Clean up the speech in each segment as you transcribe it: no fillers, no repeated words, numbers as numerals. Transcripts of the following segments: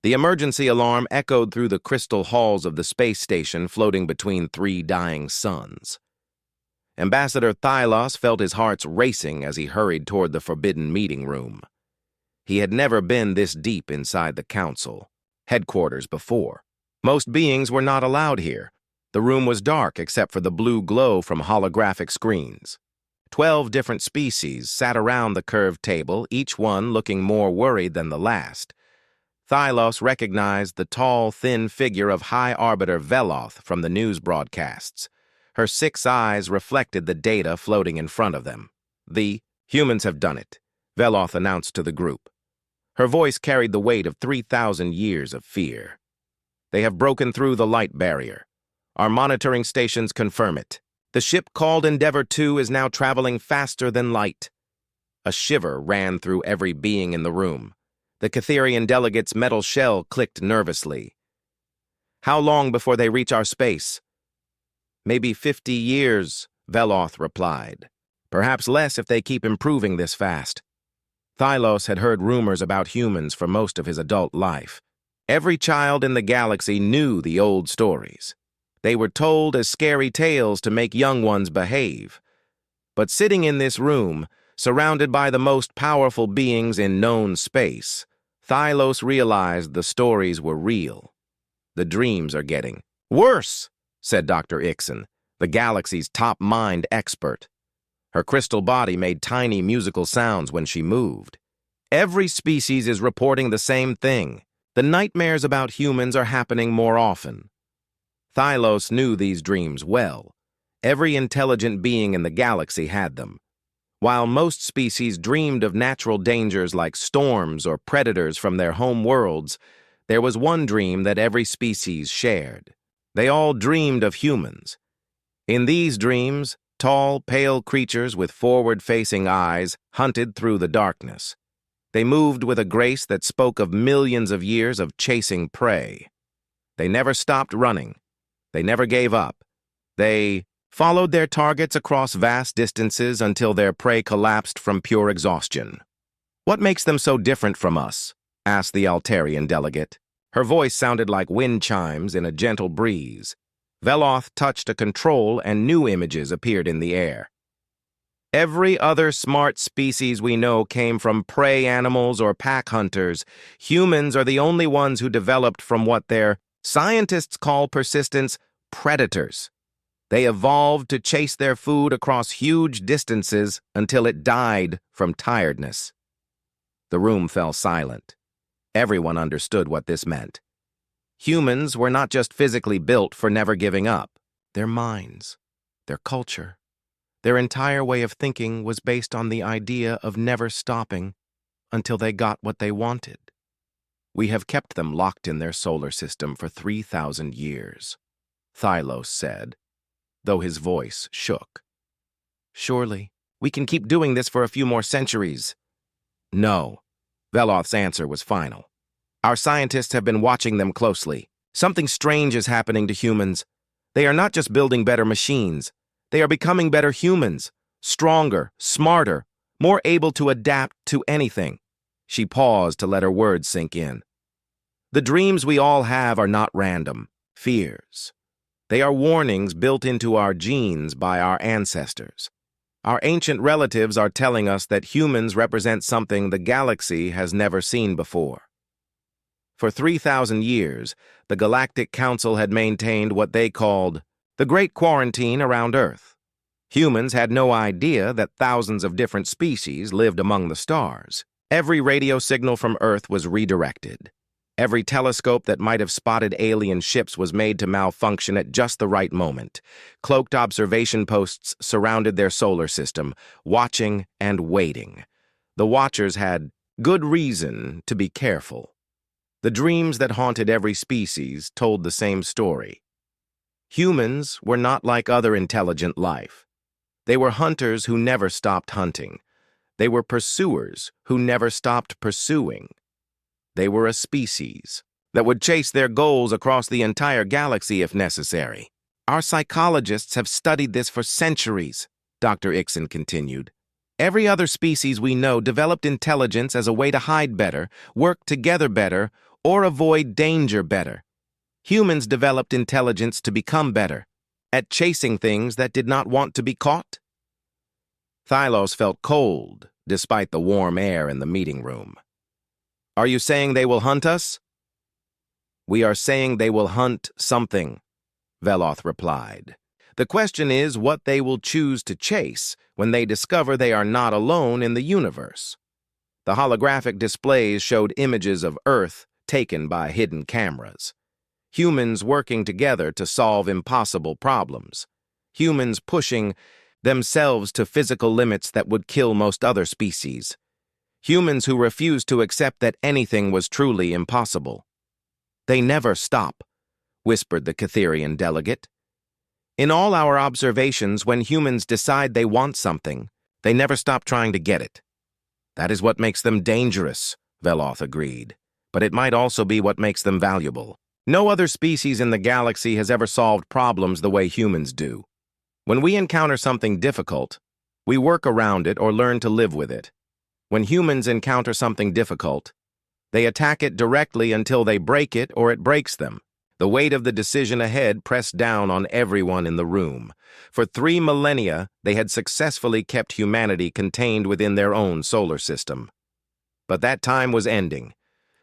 The emergency alarm echoed through the crystal halls of the space station floating between three dying suns. Ambassador Thylos felt his heart racing as he hurried toward the forbidden meeting room. He had never been this deep inside the council, headquarters before. Most beings were not allowed here. The room was dark except for the blue glow from holographic screens. 12 different species sat around the curved table, each one looking more worried than the last. Thylos recognized the tall, thin figure of High Arbiter Veloth from the news broadcasts. Her 6 eyes reflected the data floating in front of them. "The humans have done it," Veloth announced to the group. Her voice carried the weight of 3,000 years of fear. "They have broken through the light barrier. Our monitoring stations confirm it. The ship called Endeavor 2 is now traveling faster than light." A shiver ran through every being in the room. The Catherian delegate's metal shell clicked nervously. "How long before they reach our space?" "Maybe 50 years, Veloth replied. "Perhaps less if they keep improving this fast." Thylos had heard rumors about humans for most of his adult life. Every child in the galaxy knew the old stories. They were told as scary tales to make young ones behave. But sitting in this room, surrounded by the most powerful beings in known space, Thylos realized the stories were real. "The dreams are getting worse," said Dr. Ixon, the galaxy's top mind expert. Her crystal body made tiny musical sounds when she moved. "Every species is reporting the same thing. The nightmares about humans are happening more often." Thylos knew these dreams well. Every intelligent being in the galaxy had them. While most species dreamed of natural dangers like storms or predators from their home worlds, there was one dream that every species shared. They all dreamed of humans. In these dreams, tall, pale creatures with forward-facing eyes hunted through the darkness. They moved with a grace that spoke of millions of years of chasing prey. They never stopped running. They never gave up. They followed their targets across vast distances until their prey collapsed from pure exhaustion. "What makes them so different from us?" asked the Altarian delegate. Her voice sounded like wind chimes in a gentle breeze. Veloth touched a control and new images appeared in the air. "Every other smart species we know came from prey animals or pack hunters. Humans are the only ones who developed from what their scientists call persistence predators. They evolved to chase their food across huge distances until it died from tiredness." The room fell silent. Everyone understood what this meant. Humans were not just physically built for never giving up. Their minds, their culture, their entire way of thinking was based on the idea of never stopping until they got what they wanted. "We have kept them locked in their solar system for 3,000 years, Thylos said, though his voice shook. "Surely, we can keep doing this for a few more centuries." "No." Veloth's answer was final. "Our scientists have been watching them closely. Something strange is happening to humans. They are not just building better machines. They are becoming better humans, stronger, smarter, more able to adapt to anything." She paused to let her words sink in. "The dreams we all have are not random fears. They are warnings built into our genes by our ancestors. Our ancient relatives are telling us that humans represent something the galaxy has never seen before." For 3,000 years, the Galactic Council had maintained what they called the Great Quarantine around Earth. Humans had no idea that thousands of different species lived among the stars. Every radio signal from Earth was redirected. Every telescope that might have spotted alien ships was made to malfunction at just the right moment. Cloaked observation posts surrounded their solar system, watching and waiting. The watchers had good reason to be careful. The dreams that haunted every species told the same story. Humans were not like other intelligent life. They were hunters who never stopped hunting. They were pursuers who never stopped pursuing. They were a species that would chase their goals across the entire galaxy if necessary. "Our psychologists have studied this for centuries," Dr. Ixon continued. "Every other species we know developed intelligence as a way to hide better, work together better, or avoid danger better. Humans developed intelligence to become better at chasing things that did not want to be caught. Thylos felt cold, despite the warm air in the meeting room. Are you saying they will hunt us? We are saying they will hunt something, Veloth replied. The question is what they will choose to chase when they discover they are not alone in the universe. The holographic displays showed images of Earth taken by hidden cameras. Humans working together to solve impossible problems. Humans pushing themselves to physical limits that would kill most other species. Humans who refused to accept that anything was truly impossible. They never stop, whispered the Catherian delegate. In all our observations, when humans decide they want something, they never stop trying to get it. That is what makes them dangerous, Veloth agreed, but it might also be what makes them valuable. No other species in the galaxy has ever solved problems the way humans do. When we encounter something difficult, we work around it or learn to live with it. When humans encounter something difficult, they attack it directly until they break it or it breaks them. The weight of the decision ahead pressed down on everyone in the room. For 3 millennia, they had successfully kept humanity contained within their own solar system. But that time was ending.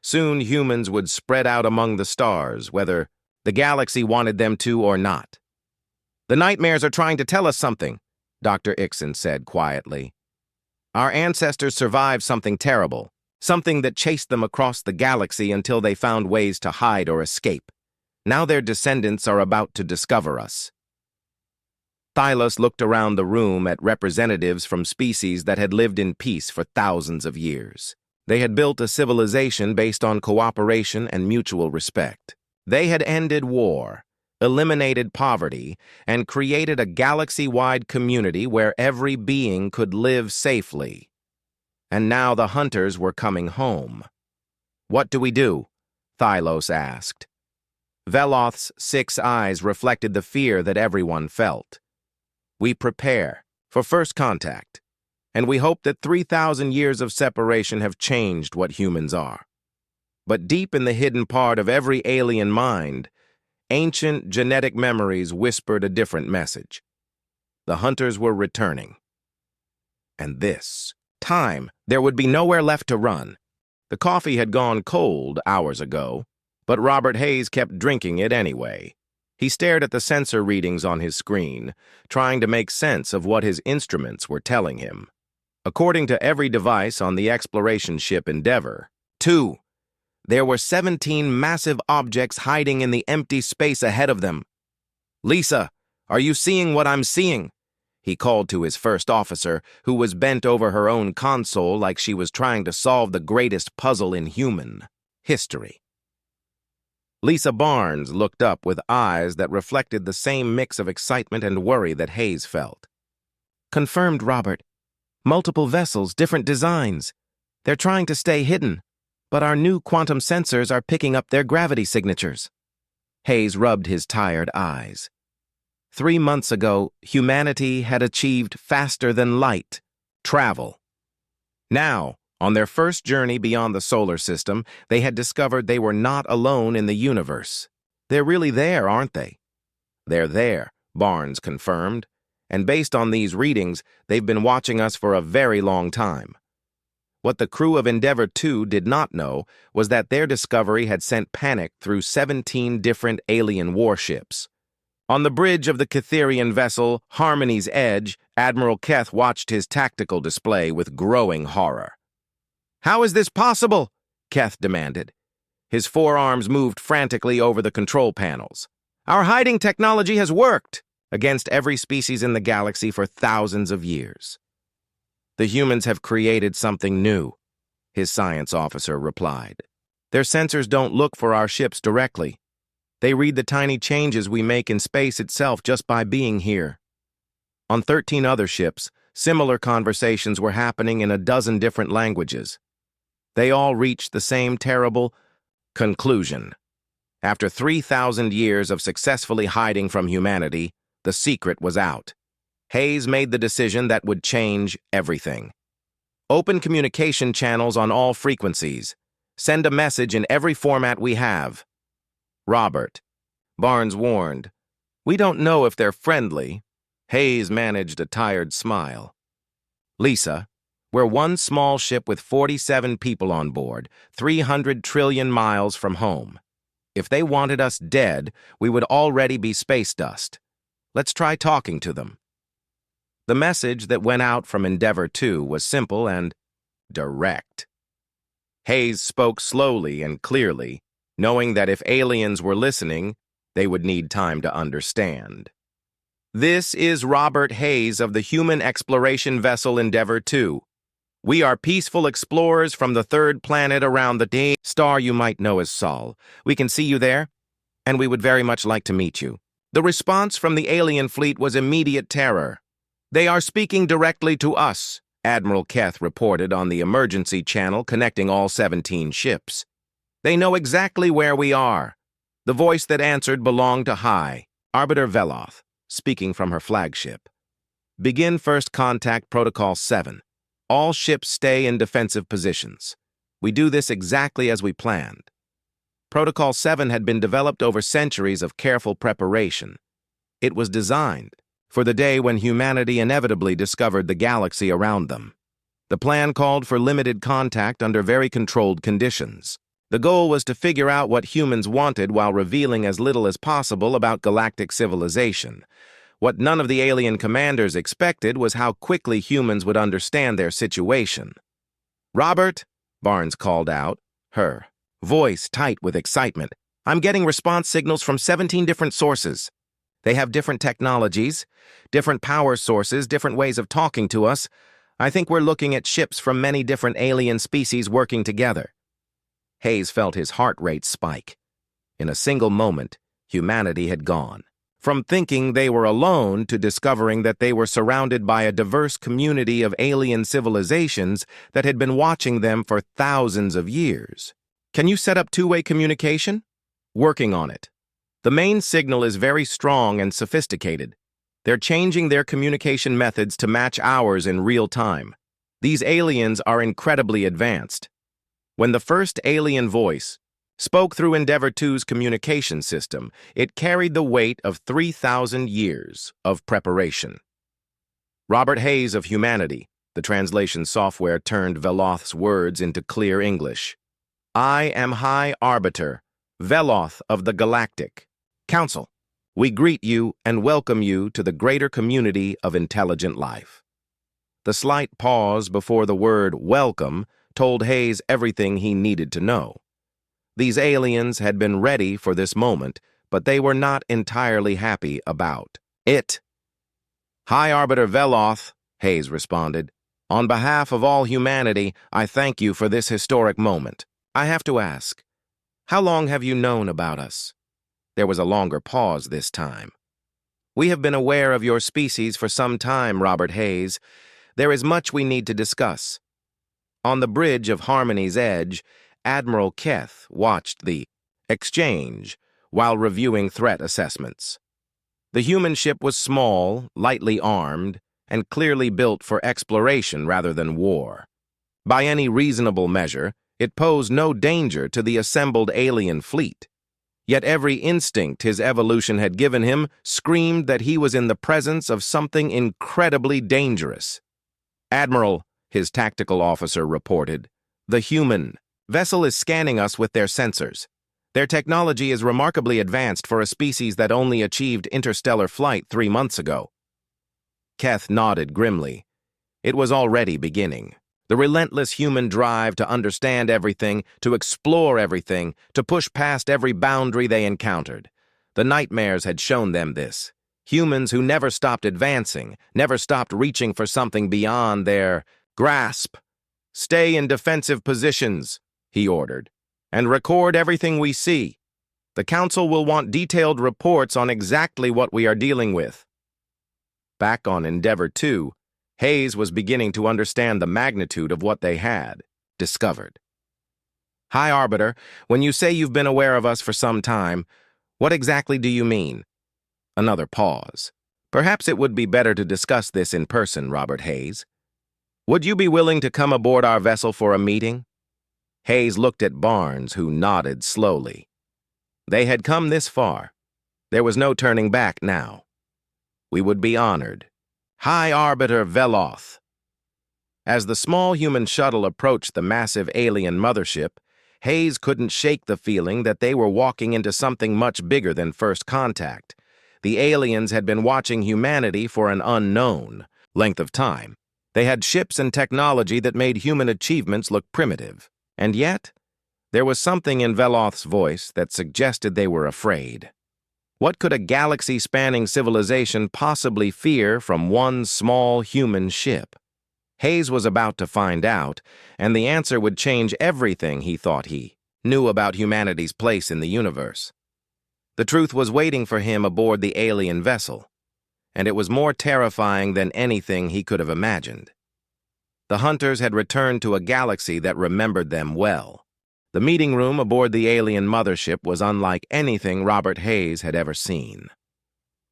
Soon humans would spread out among the stars, whether the galaxy wanted them to or not. The nightmares are trying to tell us something, Dr. Ixon said quietly. Our ancestors survived something terrible, something that chased them across the galaxy until they found ways to hide or escape. Now their descendants are about to discover us. Thylos looked around the room at representatives from species that had lived in peace for thousands of years. They had built a civilization based on cooperation and mutual respect. They had ended war, eliminated poverty, and created a galaxy-wide community where every being could live safely. And now the hunters were coming home. What do we do? Thylos asked. Veloth's 6 eyes reflected the fear that everyone felt. We prepare for first contact, and we hope that 3,000 years of separation have changed what humans are. But deep in the hidden part of every alien mind, ancient genetic memories whispered a different message. The hunters were returning. And this time, there would be nowhere left to run. The coffee had gone cold hours ago, but Robert Hayes kept drinking it anyway. He stared at the sensor readings on his screen, trying to make sense of what his instruments were telling him. According to every device on the exploration ship Endeavour, 2, there were 17 massive objects hiding in the empty space ahead of them. Lisa, are you seeing what I'm seeing? He called to his first officer, who was bent over her own console like she was trying to solve the greatest puzzle in human history. Lisa Barnes looked up with eyes that reflected the same mix of excitement and worry that Hayes felt. Confirmed, Robert. Multiple vessels, different designs. They're trying to stay hidden, but our new quantum sensors are picking up their gravity signatures. Hayes rubbed his tired eyes. 3 months ago, humanity had achieved faster-than-light travel. Now, on their first journey beyond the solar system, they had discovered they were not alone in the universe. They're really there, aren't they? They're there, Barnes confirmed, and based on these readings, they've been watching us for a very long time. What the crew of Endeavour 2 did not know was that their discovery had sent panic through 17 different alien warships. On the bridge of the Catherian vessel, Harmony's Edge, Admiral Keth watched his tactical display with growing horror. How is this possible? Keth demanded. His forearms moved frantically over the control panels. Our hiding technology has worked against every species in the galaxy for thousands of years. The humans have created something new, his science officer replied. Their sensors don't look for our ships directly. They read the tiny changes we make in space itself just by being here. On 13 other ships, similar conversations were happening in a dozen different languages. They all reached the same terrible conclusion. After 3,000 years of successfully hiding from humanity, the secret was out. Hayes made the decision that would change everything. Open communication channels on all frequencies. Send a message in every format we have. Robert. Barnes warned. We don't know if they're friendly. Hayes managed a tired smile. Lisa. We're one small ship with 47 people on board, 300 trillion miles from home. If they wanted us dead, we would already be space dust. Let's try talking to them. The message that went out from Endeavor 2 was simple and direct. Hayes spoke slowly and clearly, knowing that if aliens were listening, they would need time to understand. This is Robert Hayes of the human exploration vessel Endeavor 2. We are peaceful explorers from the third planet around the star you might know as Sol. We can see you there, and we would very much like to meet you. The response from the alien fleet was immediate terror. They are speaking directly to us, Admiral Keth reported on the emergency channel connecting all 17 ships. They know exactly where we are. The voice that answered belonged to High Arbiter Veloth, speaking from her flagship. Begin first contact Protocol 7. All ships stay in defensive positions. We do this exactly as we planned. Protocol 7 had been developed over centuries of careful preparation. It was designed for the day when humanity inevitably discovered the galaxy around them. The plan called for limited contact under very controlled conditions. The goal was to figure out what humans wanted while revealing as little as possible about galactic civilization. What none of the alien commanders expected was how quickly humans would understand their situation. Robert, Barnes called out, her voice tight with excitement. I'm getting response signals from 17 different sources. They have different technologies, different power sources, different ways of talking to us. I think we're looking at ships from many different alien species working together. Hayes felt his heart rate spike. In a single moment, humanity had gone. From thinking they were alone to discovering that they were surrounded by a diverse community of alien civilizations that had been watching them for thousands of years. Can you set up two-way communication? Working on it. The main signal is very strong and sophisticated. They're changing their communication methods to match ours in real time. These aliens are incredibly advanced. When the first alien voice spoke through Endeavor 2's communication system, it carried the weight of 3,000 years of preparation. Robert Hayes of Humanity, the translation software turned Veloth's words into clear English. I am High Arbiter, Veloth of the Galactic Council. We greet you and welcome you to the greater community of intelligent life. The slight pause before the word welcome told Hayes everything he needed to know. These aliens had been ready for this moment, but they were not entirely happy about it. High Arbiter Veloth, Hayes responded. On behalf of all humanity, I thank you for this historic moment. I have to ask, how long have you known about us? There was a longer pause this time. We have been aware of your species for some time, Robert Hayes. There is much we need to discuss. On the bridge of Harmony's Edge, Admiral Keth watched the exchange while reviewing threat assessments. The human ship was small, lightly armed, and clearly built for exploration rather than war. By any reasonable measure, it posed no danger to the assembled alien fleet. Yet every instinct his evolution had given him screamed that he was in the presence of something incredibly dangerous. Admiral, his tactical officer reported, the human vessel is scanning us with their sensors. Their technology is remarkably advanced for a species that only achieved interstellar flight 3 months ago. Keth nodded grimly. It was already beginning. The relentless human drive to understand everything, to explore everything, to push past every boundary they encountered. The nightmares had shown them this. Humans who never stopped advancing, never stopped reaching for something beyond their grasp. Stay in defensive positions, he ordered, and record everything we see. The Council will want detailed reports on exactly what we are dealing with. Back on Endeavor 2, Hayes was beginning to understand the magnitude of what they had discovered. High Arbiter, when you say you've been aware of us for some time, what exactly do you mean? Another pause. Perhaps it would be better to discuss this in person, Robert Hayes. Would you be willing to come aboard our vessel for a meeting? Hayes looked at Barnes, who nodded slowly. They had come this far. There was no turning back now. We would be honored. High Arbiter Veloth. As the small human shuttle approached the massive alien mothership, Hayes couldn't shake the feeling that they were walking into something much bigger than first contact. The aliens had been watching humanity for an unknown length of time. They had ships and technology that made human achievements look primitive. And yet, there was something in Veloth's voice that suggested they were afraid. What could a galaxy-spanning civilization possibly fear from one small human ship? Hayes was about to find out, and the answer would change everything he thought he knew about humanity's place in the universe. The truth was waiting for him aboard the alien vessel, and it was more terrifying than anything he could have imagined. The hunters had returned to a galaxy that remembered them well. The meeting room aboard the alien mothership was unlike anything Robert Hayes had ever seen.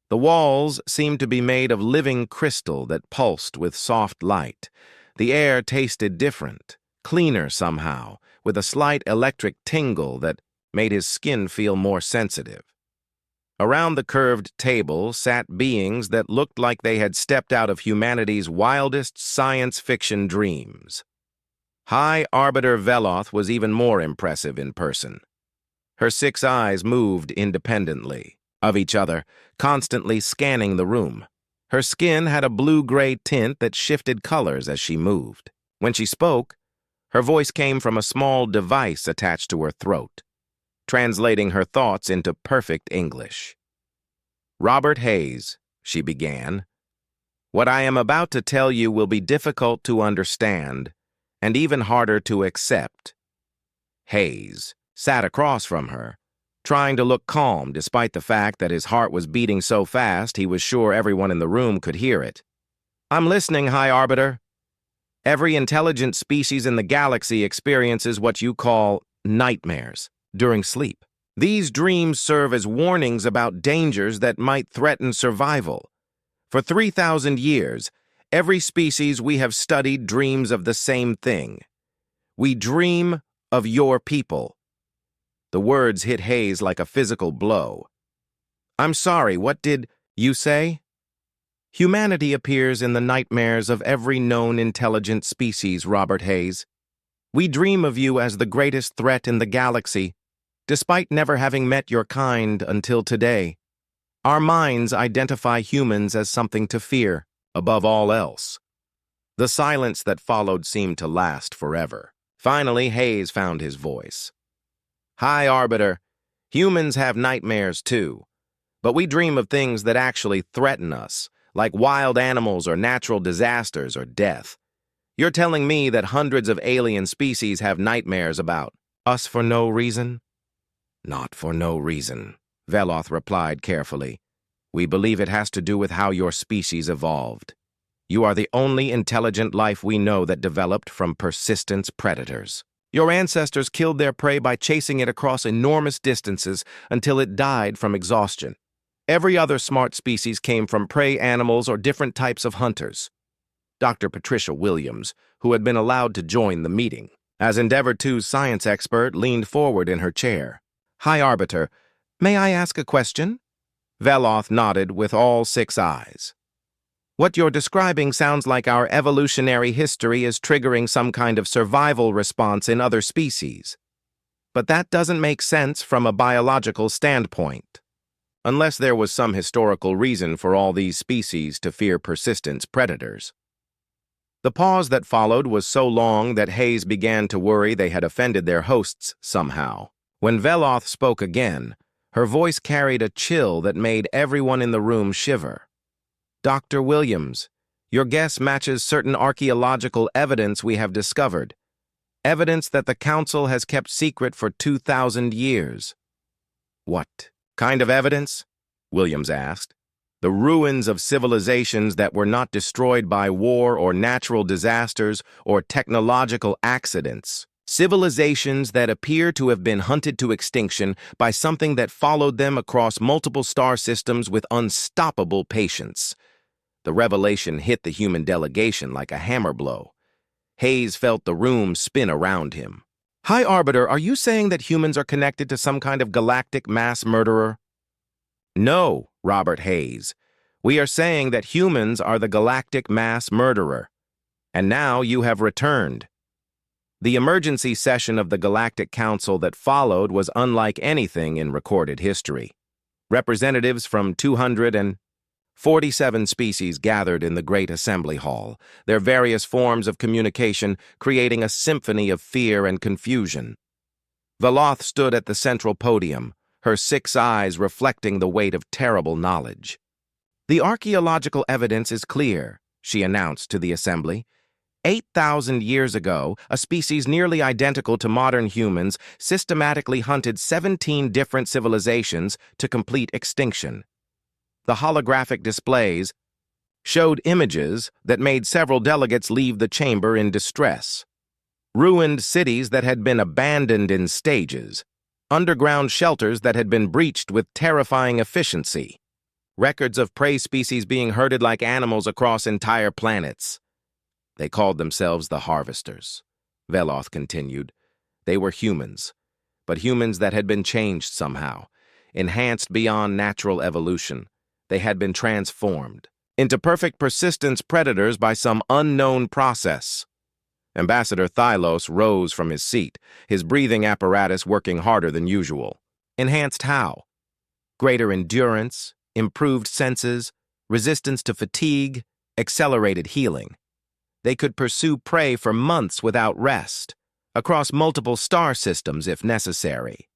The walls seemed to be made of living crystal that pulsed with soft light. The air tasted different, cleaner somehow, with a slight electric tingle that made his skin feel more sensitive. Around the curved table sat beings that looked like they had stepped out of humanity's wildest science fiction dreams. High Arbiter Veloth was even more impressive in person. Her 6 eyes moved independently of each other, constantly scanning the room. Her skin had a blue-gray tint that shifted colors as she moved. When she spoke, her voice came from a small device attached to her throat, translating her thoughts into perfect English. "Robert Hayes," she began, "what I am about to tell you will be difficult to understand and even harder to accept." Hayes sat across from her, trying to look calm despite the fact that his heart was beating so fast he was sure everyone in the room could hear it. "I'm listening, High Arbiter. Every intelligent species in the galaxy experiences what you call nightmares during sleep. These dreams serve as warnings about dangers that might threaten survival. For 3,000 years, every species we have studied dreams of the same thing. We dream of your people." The words hit Hayes like a physical blow. "I'm sorry, what did you say?" "Humanity appears in the nightmares of every known intelligent species, Robert Hayes. We dream of you as the greatest threat in the galaxy, despite never having met your kind until today. Our minds identify humans as something to fear, above all else." The silence that followed seemed to last forever. Finally, Hayes found his voice. "High Arbiter, humans have nightmares too, but we dream of things that actually threaten us, like wild animals or natural disasters or death. You're telling me that hundreds of alien species have nightmares about us for no reason?" "Not for no reason," Veloth replied carefully. "We believe it has to do with how your species evolved. You are the only intelligent life we know that developed from persistent predators. Your ancestors killed their prey by chasing it across enormous distances until it died from exhaustion. Every other smart species came from prey animals or different types of hunters." Dr. Patricia Williams, who had been allowed to join the meeting, as Endeavor 2's science expert, leaned forward in her chair. "High Arbiter, may I ask a question?" Veloth nodded with all 6 eyes. "What you're describing sounds like our evolutionary history is triggering some kind of survival response in other species. But that doesn't make sense from a biological standpoint. Unless there was some historical reason for all these species to fear persistent predators." The pause that followed was so long that Hayes began to worry they had offended their hosts somehow. When Veloth spoke again, her voice carried a chill that made everyone in the room shiver. "Dr. Williams, your guess matches certain archaeological evidence we have discovered. Evidence that the Council has kept secret for 2,000 years." "What kind of evidence?" Williams asked. "The ruins of civilizations that were not destroyed by war or natural disasters or technological accidents. Civilizations that appear to have been hunted to extinction by something that followed them across multiple star systems with unstoppable patience." The revelation hit the human delegation like a hammer blow. Hayes felt the room spin around him. Hi, Arbiter, are you saying that humans are connected to some kind of galactic mass murderer? No, Robert Hayes. We are saying that humans are the galactic mass murderer. And now you have returned. The emergency session of the Galactic Council that followed was unlike anything in recorded history. Representatives from 247 species gathered in the Great Assembly Hall, their various forms of communication creating a symphony of fear and confusion. Veloth stood at the central podium, her 6 eyes reflecting the weight of terrible knowledge. The archaeological evidence is clear, she announced to the assembly. 8,000 years ago, a species nearly identical to modern humans systematically hunted 17 different civilizations to complete extinction. The holographic displays showed images that made several delegates leave the chamber in distress. Ruined cities that had been abandoned in stages, underground shelters that had been breached with terrifying efficiency, records of prey species being herded like animals across entire planets. They called themselves the Harvesters. Veloth continued. They were humans, but humans that had been changed somehow, enhanced beyond natural evolution. They had been transformed into perfect persistence predators by some unknown process. Ambassador Thylos rose from his seat, his breathing apparatus working harder than usual. Enhanced how? Greater endurance, improved senses, resistance to fatigue, accelerated healing. They could pursue prey for months without rest, across multiple star systems if necessary.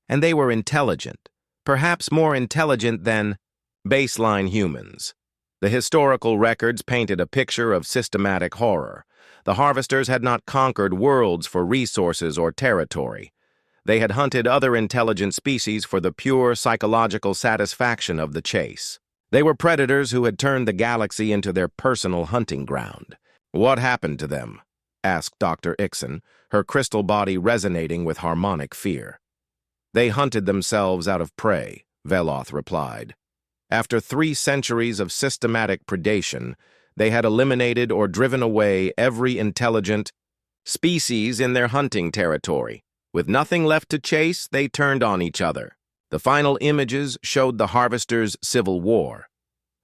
And they were intelligent, perhaps more intelligent than baseline humans. The historical records painted a picture of systematic horror. The Harvesters had not conquered worlds for resources or territory. They had hunted other intelligent species for the pure psychological satisfaction of the chase. They were predators who had turned the galaxy into their personal hunting ground. What happened to them? Asked Dr. Ixon, her crystal body resonating with harmonic fear. They hunted themselves out of prey, Veloth replied. After 3 centuries of systematic predation, they had eliminated or driven away every intelligent species in their hunting territory. With nothing left to chase, they turned on each other. The final images showed the Harvesters' civil war,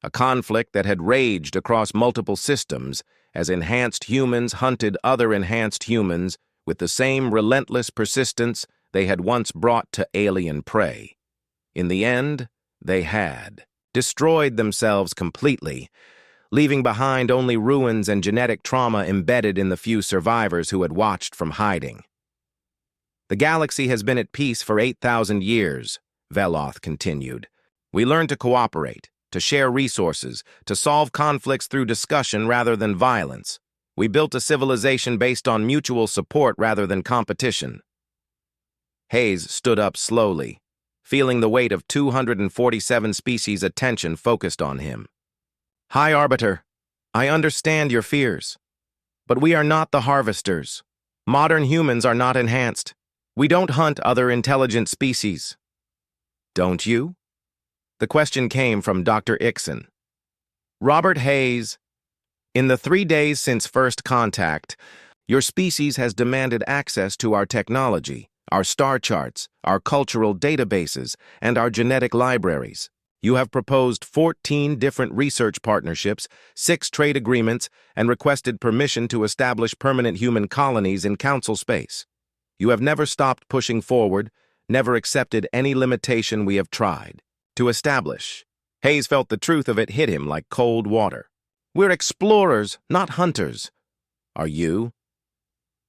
a conflict that had raged across multiple systems as enhanced humans hunted other enhanced humans with the same relentless persistence they had once brought to alien prey. In the end, they had destroyed themselves completely, leaving behind only ruins and genetic trauma embedded in the few survivors who had watched from hiding. The galaxy has been at peace for 8,000 years, Veloth continued. We learned to cooperate, to share resources, to solve conflicts through discussion rather than violence. We built a civilization based on mutual support rather than competition. Hayes stood up slowly, feeling the weight of 247 species' attention focused on him. Hi, Arbiter. I understand your fears. But we are not the Harvesters. Modern humans are not enhanced. We don't hunt other intelligent species. Don't you? The question came from Dr. Ixon. Robert Hayes, in the 3 days since first contact, your species has demanded access to our technology, our star charts, our cultural databases, and our genetic libraries. You have proposed 14 different research partnerships, 6 trade agreements, and requested permission to establish permanent human colonies in council space. You have never stopped pushing forward, never accepted any limitation we have tried to establish. Hayes felt the truth of it hit him like cold water. We're explorers, not hunters. Are you?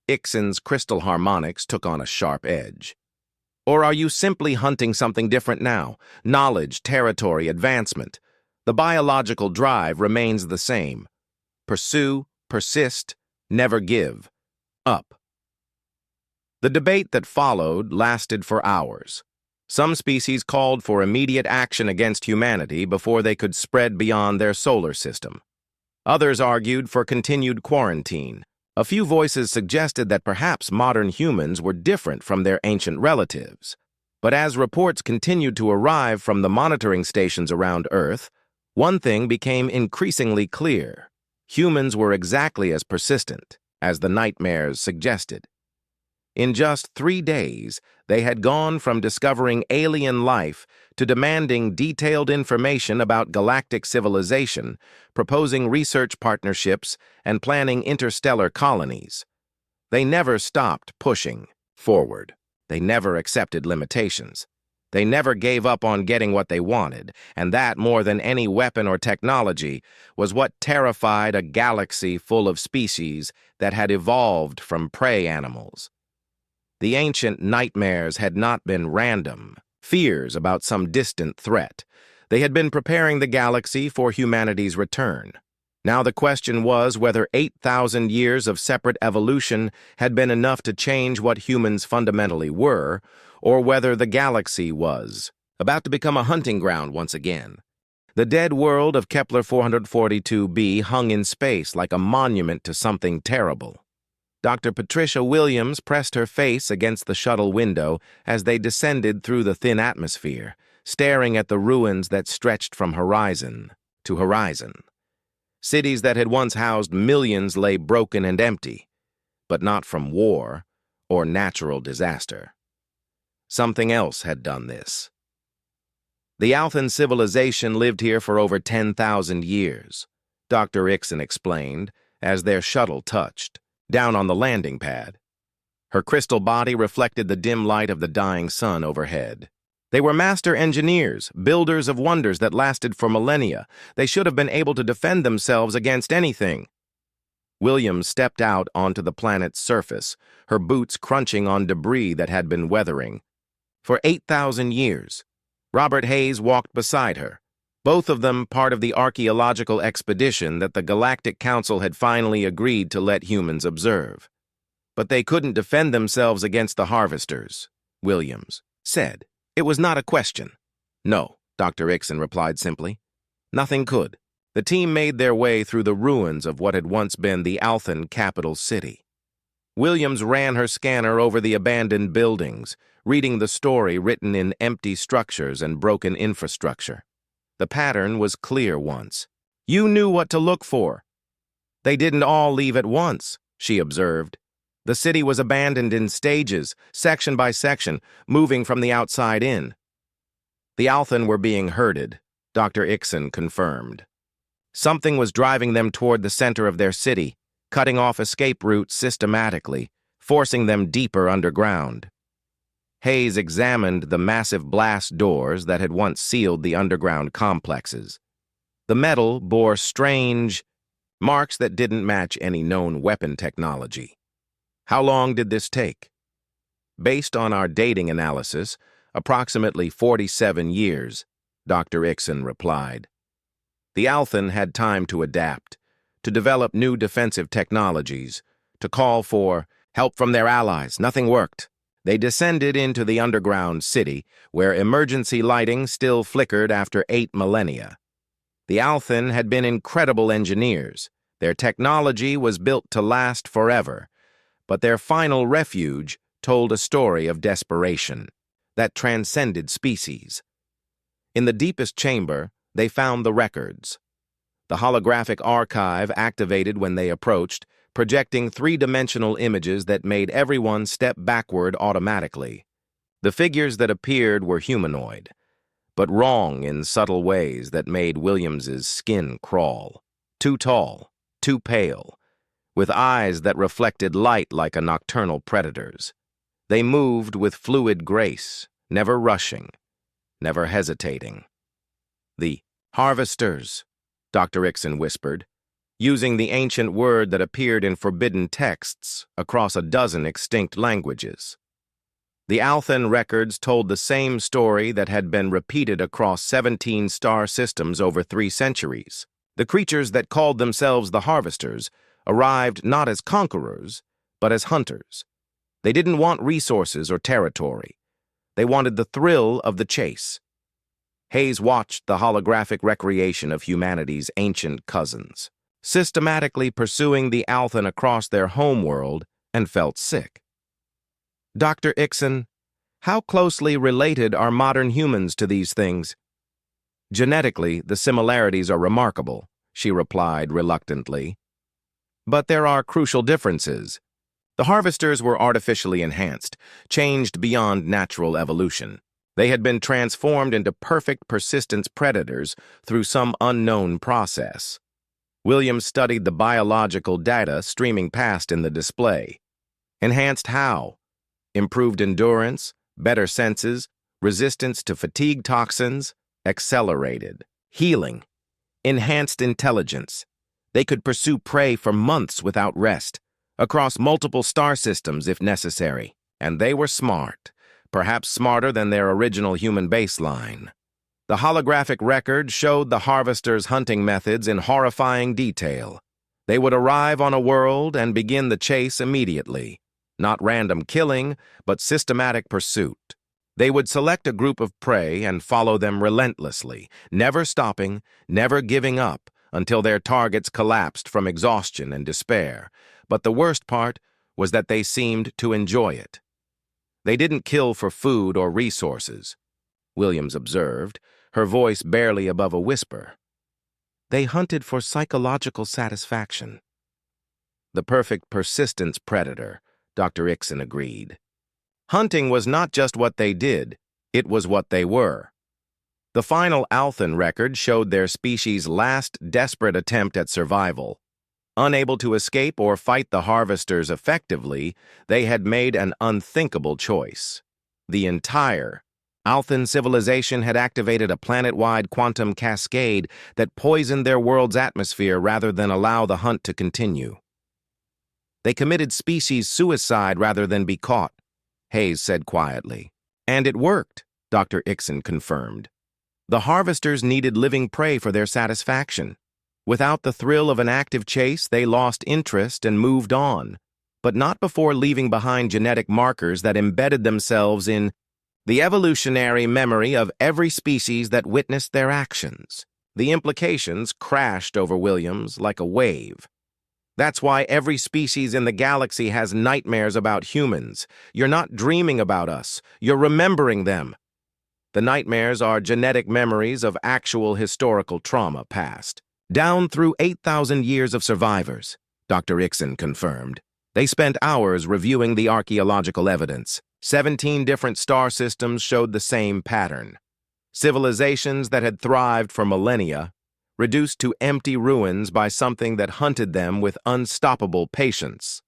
Ixon's crystal harmonics took on a sharp edge. Or are you simply hunting something different now? Knowledge, territory, advancement. The biological drive remains the same. Pursue, persist, never give. Up. The debate that followed lasted for hours. Some species called for immediate action against humanity before they could spread beyond their solar system. Others argued for continued quarantine. A few voices suggested that perhaps modern humans were different from their ancient relatives. But as reports continued to arrive from the monitoring stations around Earth, one thing became increasingly clear. Humans were exactly as persistent as the nightmares suggested. In just 3 days, they had gone from discovering alien life to demanding detailed information about galactic civilization, proposing research partnerships, and planning interstellar colonies. They never stopped pushing forward. They never accepted limitations. They never gave up on getting what they wanted, and that, more than any weapon or technology, was what terrified a galaxy full of species that had evolved from prey animals. The ancient nightmares had not been random, fears about some distant threat. They had been preparing the galaxy for humanity's return. Now the question was whether 8,000 years of separate evolution had been enough to change what humans fundamentally were, or whether the galaxy was about to become a hunting ground once again. The dead world of Kepler 442b hung in space like a monument to something terrible. Dr. Patricia Williams pressed her face against the shuttle window as they descended through the thin atmosphere, staring at the ruins that stretched from horizon to horizon. Cities that had once housed millions lay broken and empty, but not from war or natural disaster. Something else had done this. The Althan civilization lived here for over 10,000 years, Dr. Ixon explained as their shuttle touched down on the landing pad. Her crystal body reflected the dim light of the dying sun overhead. They were master engineers, builders of wonders that lasted for millennia. They should have been able to defend themselves against anything. Williams stepped out onto the planet's surface, her boots crunching on debris that had been weathering. For 8,000 years, Robert Hayes walked beside her, both of them part of the archaeological expedition that the Galactic Council had finally agreed to let humans observe. But they couldn't defend themselves against the harvesters, Williams said. It was not a question. No, Dr. Ixon replied simply. Nothing could. The team made their way through the ruins of what had once been the Althan capital city. Williams ran her scanner over the abandoned buildings, reading the story written in empty structures and broken infrastructure. The pattern was clear once. You knew what to look for. They didn't all leave at once, she observed. The city was abandoned in stages, section by section, moving from the outside in. The Althan were being herded, Dr. Ixon confirmed. Something was driving them toward the center of their city, cutting off escape routes systematically, forcing them deeper underground. Hayes examined the massive blast doors that had once sealed the underground complexes. The metal bore strange marks that didn't match any known weapon technology. How long did this take? Based on our dating analysis, approximately 47 years, Dr. Ixon replied. The Althan had time to adapt, to develop new defensive technologies, to call for help from their allies. Nothing worked. They descended into the underground city, where emergency lighting still flickered after 8 millennia. The Althan had been incredible engineers. Their technology was built to last forever, but their final refuge told a story of desperation that transcended species. In the deepest chamber, they found the records. The holographic archive activated when they approached, projecting 3-dimensional images that made everyone step backward automatically. The figures that appeared were humanoid, but wrong in subtle ways that made Williams's skin crawl. Too tall, too pale, with eyes that reflected light like a nocturnal predator's. They moved with fluid grace, never rushing, never hesitating. The harvesters, Dr. Ixon whispered, using the ancient word that appeared in forbidden texts across a dozen extinct languages. The Althan records told the same story that had been repeated across 17 star systems over 3 centuries. The creatures that called themselves the harvesters arrived not as conquerors, but as hunters. They didn't want resources or territory. They wanted the thrill of the chase. Hayes watched the holographic recreation of humanity's ancient cousins, systematically pursuing the Althan across their homeworld, and felt sick. Dr. Ixon, how closely related are modern humans to these things? Genetically, the similarities are remarkable, she replied reluctantly. But there are crucial differences. The harvesters were artificially enhanced, changed beyond natural evolution. They had been transformed into perfect persistence predators through some unknown process. Williams studied the biological data streaming past in the display. Enhanced how? Improved endurance, better senses, resistance to fatigue toxins, accelerated. Healing. Enhanced intelligence. They could pursue prey for months without rest, across multiple star systems if necessary. And they were smart, perhaps smarter than their original human baseline. The holographic record showed the harvesters' hunting methods in horrifying detail. They would arrive on a world and begin the chase immediately. Not random killing, but systematic pursuit. They would select a group of prey and follow them relentlessly, never stopping, never giving up, until their targets collapsed from exhaustion and despair. But the worst part was that they seemed to enjoy it. They didn't kill for food or resources, Williams observed, her voice barely above a whisper. They hunted for psychological satisfaction. The perfect persistence predator, Dr. Ixon agreed. Hunting was not just what they did, it was what they were. The final Althan record showed their species' last desperate attempt at survival. Unable to escape or fight the harvesters effectively, they had made an unthinkable choice. The entire Althan civilization had activated a planet-wide quantum cascade that poisoned their world's atmosphere rather than allow the hunt to continue. They committed species suicide rather than be caught, Hayes said quietly. And it worked, Dr. Ixon confirmed. The harvesters needed living prey for their satisfaction. Without the thrill of an active chase, they lost interest and moved on, but not before leaving behind genetic markers that embedded themselves in the evolutionary memory of every species that witnessed their actions. The implications crashed over Williams like a wave. That's why every species in the galaxy has nightmares about humans. You're not dreaming about us, you're remembering them. The nightmares are genetic memories of actual historical trauma past. Down through 8,000 years of survivors, Dr. Ixon confirmed. They spent hours reviewing the archaeological evidence. 17 different star systems showed the same pattern. Civilizations that had thrived for millennia, reduced to empty ruins by something that hunted them with unstoppable patience.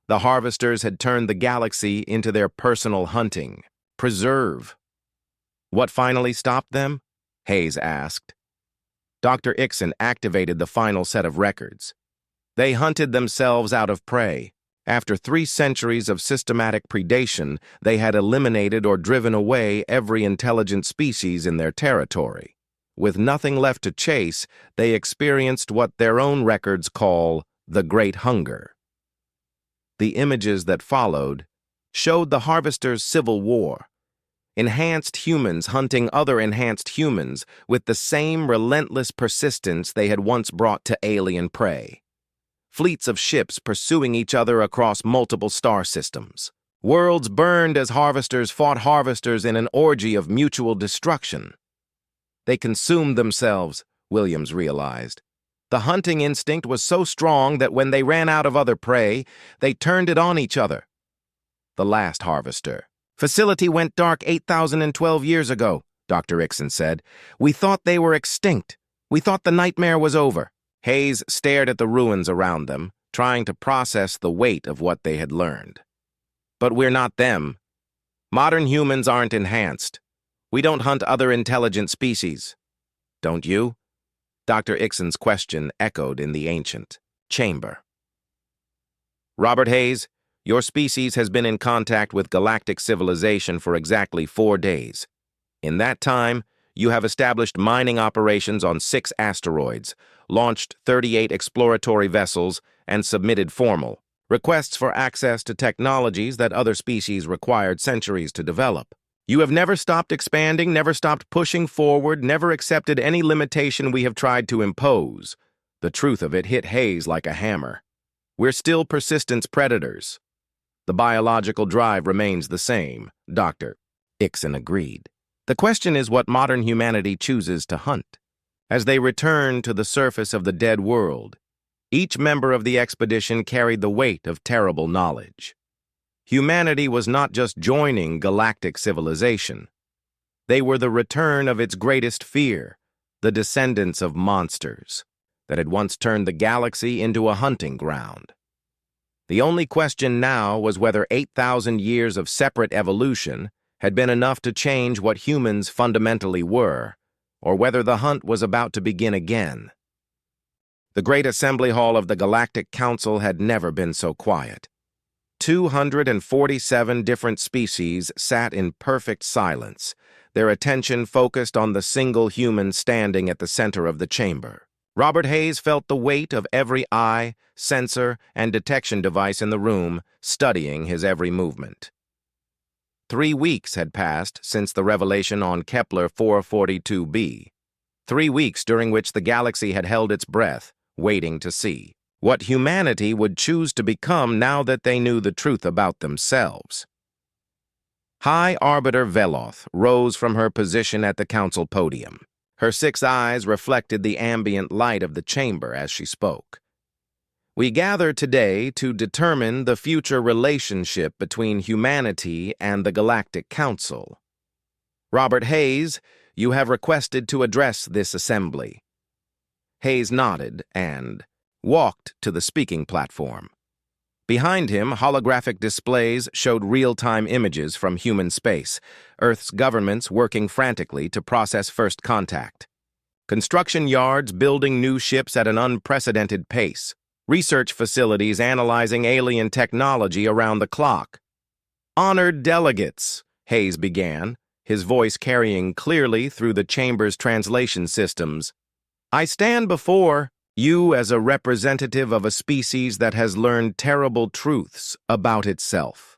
The harvesters had turned the galaxy into their personal hunting. Preserve. What finally stopped them? Hayes asked. Dr. Ixon activated the final set of records. They hunted themselves out of prey. After 3 centuries of systematic predation, they had eliminated or driven away every intelligent species in their territory. With nothing left to chase, they experienced what their own records call the Great Hunger. The images that followed showed the harvesters' civil war. Enhanced humans hunting other enhanced humans with the same relentless persistence they had once brought to alien prey. Fleets of ships pursuing each other across multiple star systems. Worlds burned as harvesters fought harvesters in an orgy of mutual destruction. They consumed themselves, Williams realized. The hunting instinct was so strong that when they ran out of other prey, they turned it on each other. The last harvester. Facility went dark 8,012 years ago, Dr. Ixon said. We thought they were extinct. We thought the nightmare was over. Hayes stared at the ruins around them, trying to process the weight of what they had learned. But we're not them. Modern humans aren't enhanced. We don't hunt other intelligent species. Don't you? Dr. Ixon's question echoed in the ancient chamber. Robert Hayes, your species has been in contact with galactic civilization for exactly 4 days. In that time, you have established mining operations on 6 asteroids, launched 38 exploratory vessels, and submitted formal requests for access to technologies that other species required centuries to develop. You have never stopped expanding, never stopped pushing forward, never accepted any limitation we have tried to impose. The truth of it hit Hayes like a hammer. We're still persistence predators. The biological drive remains the same, Dr. Ixon agreed. The question is what modern humanity chooses to hunt. As they return to the surface of the dead world, Each member of the expedition carried the weight of terrible knowledge. Humanity was not just joining galactic civilization. They were the return of its greatest fear, the descendants of monsters that had once turned the galaxy into a hunting ground. The only question now was whether 8,000 years of separate evolution had been enough to change what humans fundamentally were, or whether the hunt was about to begin again. The great assembly hall of the Galactic Council had never been so quiet. 247 different species sat in perfect silence, their attention focused on the single human standing at the center of the chamber. Robert Hayes felt the weight of every eye, sensor, and detection device in the room, studying his every movement. 3 weeks had passed since the revelation on Kepler 442b. 3 weeks during which the galaxy had held its breath, waiting to see what humanity would choose to become now that they knew the truth about themselves. High Arbiter Veloth rose from her position at the council podium. Her 6 eyes reflected the ambient light of the chamber as she spoke. We gather today to determine the future relationship between humanity and the Galactic Council. Robert Hayes, you have requested to address this assembly. Hayes nodded and walked to the speaking platform. Behind him, holographic displays showed real-time images from human space, Earth's governments working frantically to process first contact. Construction yards building new ships at an unprecedented pace, research facilities analyzing alien technology around the clock. Honored delegates, Hayes began, his voice carrying clearly through the chamber's translation systems. I stand before you as a representative of a species that has learned terrible truths about itself.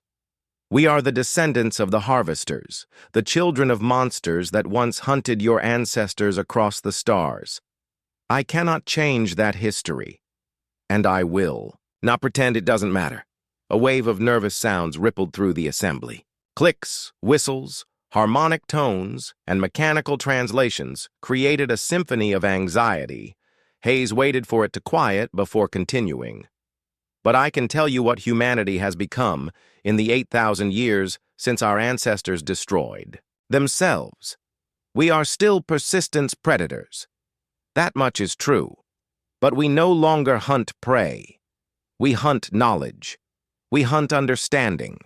We are the descendants of the harvesters, the children of monsters that once hunted your ancestors across the stars. I cannot change that history, and I will. Not pretend it doesn't matter. A wave of nervous sounds rippled through the assembly. Clicks, whistles, harmonic tones, and mechanical translations created a symphony of anxiety. Hayes waited for it to quiet before continuing. But I can tell you what humanity has become in the 8,000 years since our ancestors destroyed themselves. We are still persistence predators. That much is true. But we no longer hunt prey. We hunt knowledge. We hunt understanding.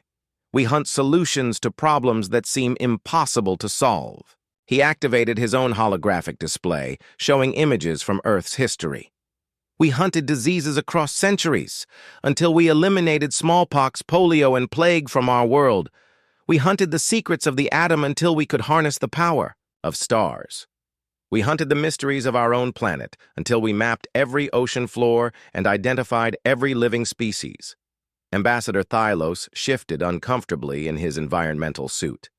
We hunt solutions to problems that seem impossible to solve. He activated his own holographic display, showing images from Earth's history. We hunted diseases across centuries, until we eliminated smallpox, polio, and plague from our world. We hunted the secrets of the atom until we could harness the power of stars. We hunted the mysteries of our own planet until we mapped every ocean floor and identified every living species. Ambassador Thylos shifted uncomfortably in his environmental suit.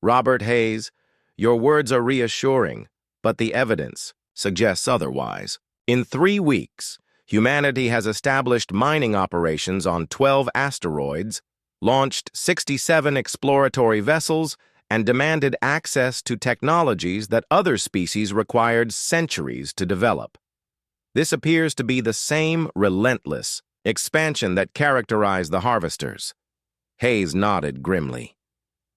Robert Hayes, your words are reassuring, but the evidence suggests otherwise. In 3 weeks, humanity has established mining operations on 12 asteroids, launched 67 exploratory vessels, and demanded access to technologies that other species required centuries to develop. This appears to be the same relentless expansion that characterized the harvesters. Hayes nodded grimly.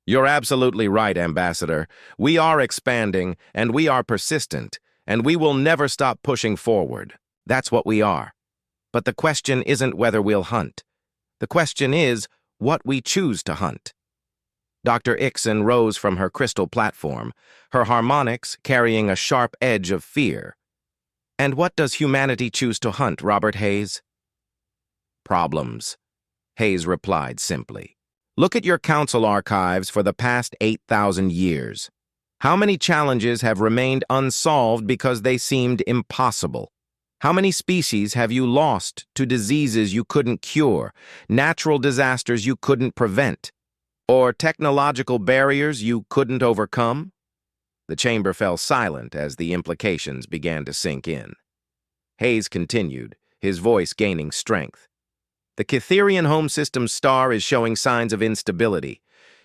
You're absolutely right, Ambassador. We are expanding, and we are persistent, and we will never stop pushing forward. That's what we are. But the question isn't whether we'll hunt. The question is what we choose to hunt. Dr. Ixon rose from her crystal platform, her harmonics carrying a sharp edge of fear. And what does humanity choose to hunt, Robert Hayes? Problems, Hayes replied simply. Look at your council archives for the past 8,000 years. How many challenges have remained unsolved because they seemed impossible? How many species have you lost to diseases you couldn't cure, natural disasters you couldn't prevent, or technological barriers you couldn't overcome? The chamber fell silent as the implications began to sink in. Hayes continued, his voice gaining strength. The Cytherian home system star is showing signs of instability.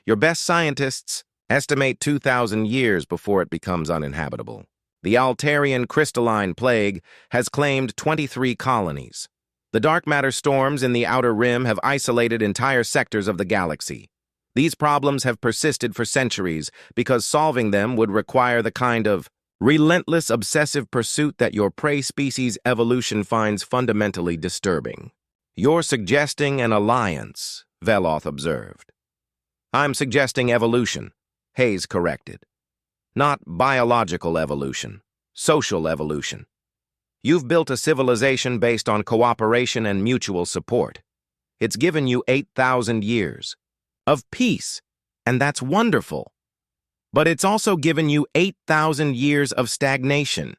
Your best scientists estimate 2,000 years before it becomes uninhabitable. The Altarian crystalline plague has claimed 23 colonies. The dark matter storms in the Outer Rim have isolated entire sectors of the galaxy. These problems have persisted for centuries because solving them would require the kind of relentless obsessive pursuit that your prey species' evolution finds fundamentally disturbing. "You're suggesting an alliance," Veloth observed. "I'm suggesting evolution," Hayes corrected. "Not biological evolution, social evolution. You've built a civilization based on cooperation and mutual support. It's given you 8,000 years of peace, and that's wonderful. But it's also given you 8,000 years of stagnation."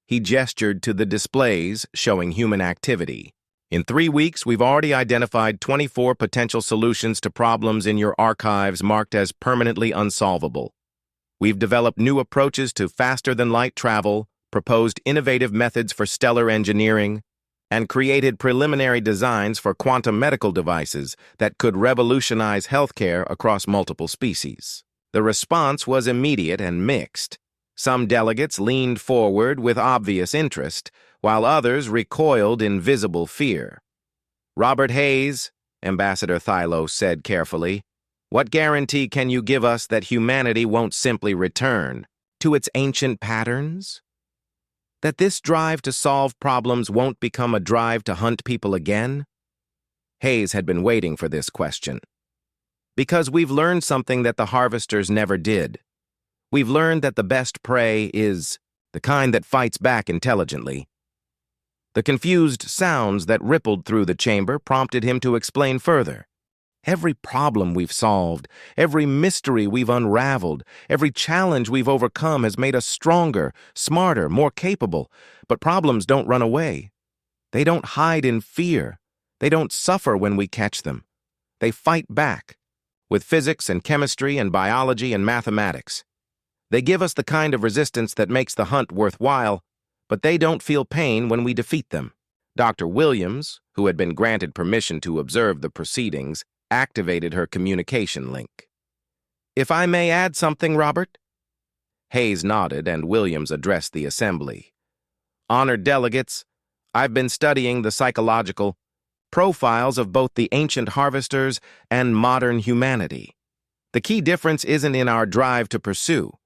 He gestured to the displays showing human activity. "In 3 weeks, we've already identified 24 potential solutions to problems in your archives marked as permanently unsolvable. We've developed new approaches to faster-than-light travel, proposed innovative methods for stellar engineering, and created preliminary designs for quantum medical devices that could revolutionize healthcare across multiple species." The response was immediate and mixed. Some delegates leaned forward with obvious interest, while others recoiled in visible fear. "Robert Hayes," Ambassador Thylos said carefully, "what guarantee can you give us that humanity won't simply return to its ancient patterns? That this drive to solve problems won't become a drive to hunt people again?" Hayes had been waiting for this question. "Because we've learned something that the harvesters never did. We've learned that the best prey is the kind that fights back intelligently." The confused sounds that rippled through the chamber prompted him to explain further. "Every problem we've solved, every mystery we've unraveled, every challenge we've overcome has made us stronger, smarter, more capable. But problems don't run away. They don't hide in fear. They don't suffer when we catch them. They fight back, with physics and chemistry and biology and mathematics. They give us the kind of resistance that makes the hunt worthwhile, but they don't feel pain when we defeat them." Dr. Williams, who had been granted permission to observe the proceedings, activated her communication link. "If I may add something, Robert?" Hayes nodded, and Williams addressed the assembly. "Honored delegates, I've been studying the psychological profiles of both the ancient harvesters and modern humanity. The key difference isn't in our drive to pursue.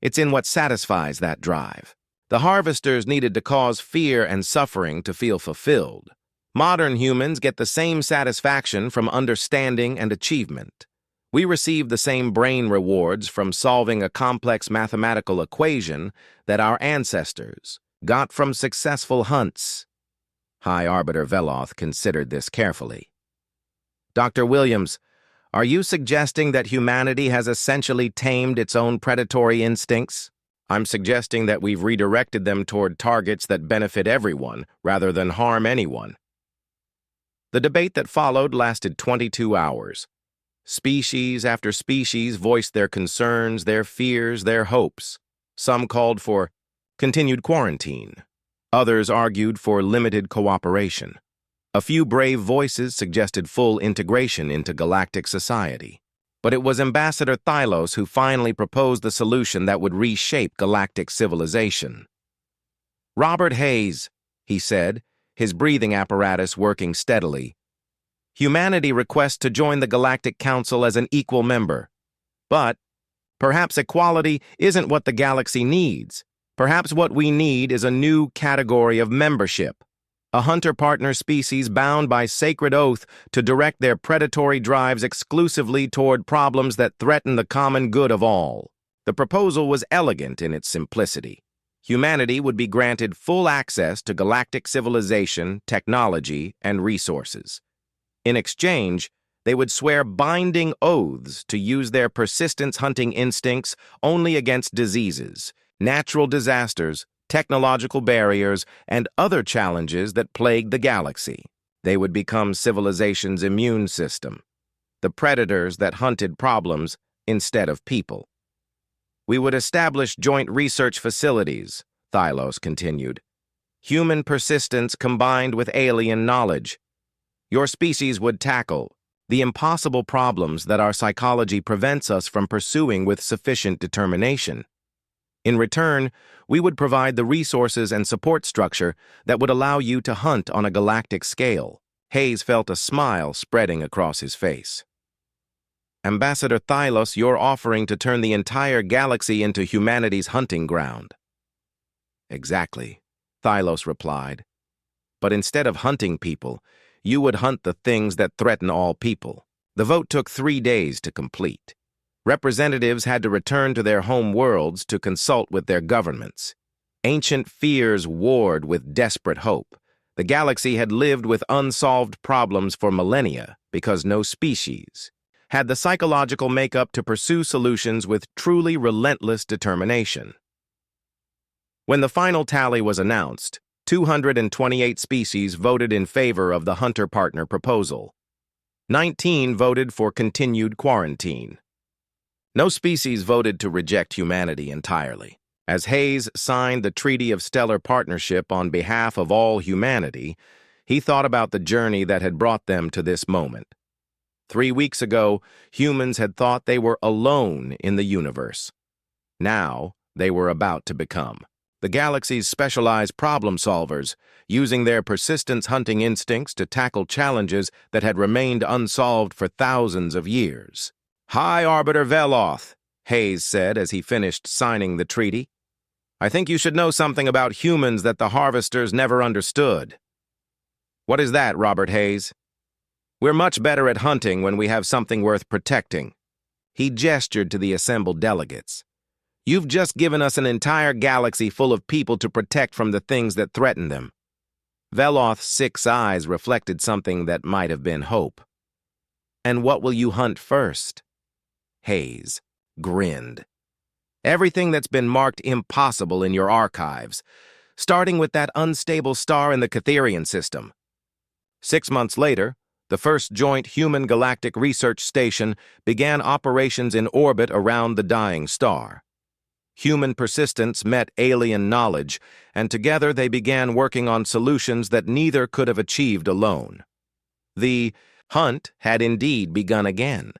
It's in what satisfies that drive. The harvesters needed to cause fear and suffering to feel fulfilled. Modern humans get the same satisfaction from understanding and achievement. We receive the same brain rewards from solving a complex mathematical equation that our ancestors got from successful hunts." High Arbiter Veloth considered this carefully. "Dr. Williams, are you suggesting that humanity has essentially tamed its own predatory instincts?" "I'm suggesting that we've redirected them toward targets that benefit everyone rather than harm anyone." The debate that followed lasted 22 hours. Species after species voiced their concerns, their fears, their hopes. Some called for continued quarantine. Others argued for limited cooperation. A few brave voices suggested full integration into galactic society. But it was Ambassador Thylos who finally proposed the solution that would reshape galactic civilization. "Robert Hayes," he said, his breathing apparatus working steadily, "humanity requests to join the Galactic Council as an equal member. But perhaps equality isn't what the galaxy needs. Perhaps what we need is a new category of membership, a hunter-partner species bound by sacred oath to direct their predatory drives exclusively toward problems that threaten the common good of all." The proposal was elegant in its simplicity. Humanity would be granted full access to galactic civilization, technology, and resources. In exchange, they would swear binding oaths to use their persistence hunting instincts only against diseases, natural disasters, technological barriers, and other challenges that plague the galaxy. They would become civilization's immune system, the predators that hunted problems instead of people. "We would establish joint research facilities," Thylos continued. "Human persistence combined with alien knowledge. Your species would tackle the impossible problems that our psychology prevents us from pursuing with sufficient determination. In return, we would provide the resources and support structure that would allow you to hunt on a galactic scale. Hayes felt a smile spreading across his face. Ambassador Thylos, you're offering to turn the entire galaxy into humanity's hunting ground. Exactly, Thylos replied. But instead of hunting people, you would hunt the things that threaten all people. The vote took 3 days to complete. Representatives had to return to their home worlds to consult with their governments. Ancient fears warred with desperate hope. The galaxy had lived with unsolved problems for millennia because no species had the psychological makeup to pursue solutions with truly relentless determination. When the final tally was announced, 228 species voted in favor of the hunter-partner proposal. 19 voted for continued quarantine. No species voted to reject humanity entirely. As Hayes signed the Treaty of Stellar Partnership on behalf of all humanity, he thought about the journey that had brought them to this moment. 3 weeks ago, humans had thought they were alone in the universe. Now, they were about to become the galaxy's specialized problem solvers, using their persistent hunting instincts to tackle challenges that had remained unsolved for thousands of years. "High Arbiter Veloth," Hayes said as he finished signing the treaty. "I think you should know something about humans that the Harvesters never understood." "What is that, Robert Hayes?" "We're much better at hunting when we have something worth protecting." He gestured to the assembled delegates. "You've just given us an entire galaxy full of people to protect from the things that threaten them." Veloth's 6 eyes reflected something that might have been hope. "And what will you hunt first?" Hayes grinned. "Everything that's been marked impossible in your archives, starting with that unstable star in the Catherian system." 6 months later, the first joint human galactic research station began operations in orbit around the dying star. Human persistence met alien knowledge, and together they began working on solutions that neither could have achieved alone. The hunt had indeed begun again,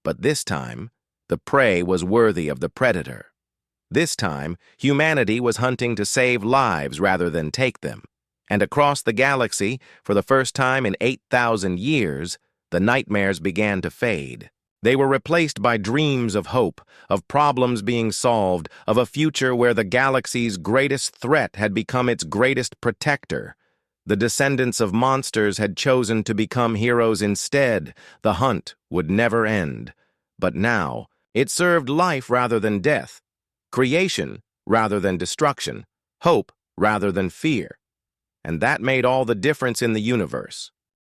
but this time, the prey was worthy of the predator. This time, humanity was hunting to save lives rather than take them. And across the galaxy, for the first time in 8,000 years, the nightmares began to fade. They were replaced by dreams of hope, of problems being solved, of a future where the galaxy's greatest threat had become its greatest protector. The descendants of monsters had chosen to become heroes instead. The hunt would never end. But now, it served life rather than death, creation rather than destruction, hope rather than fear. And that made all the difference in the universe.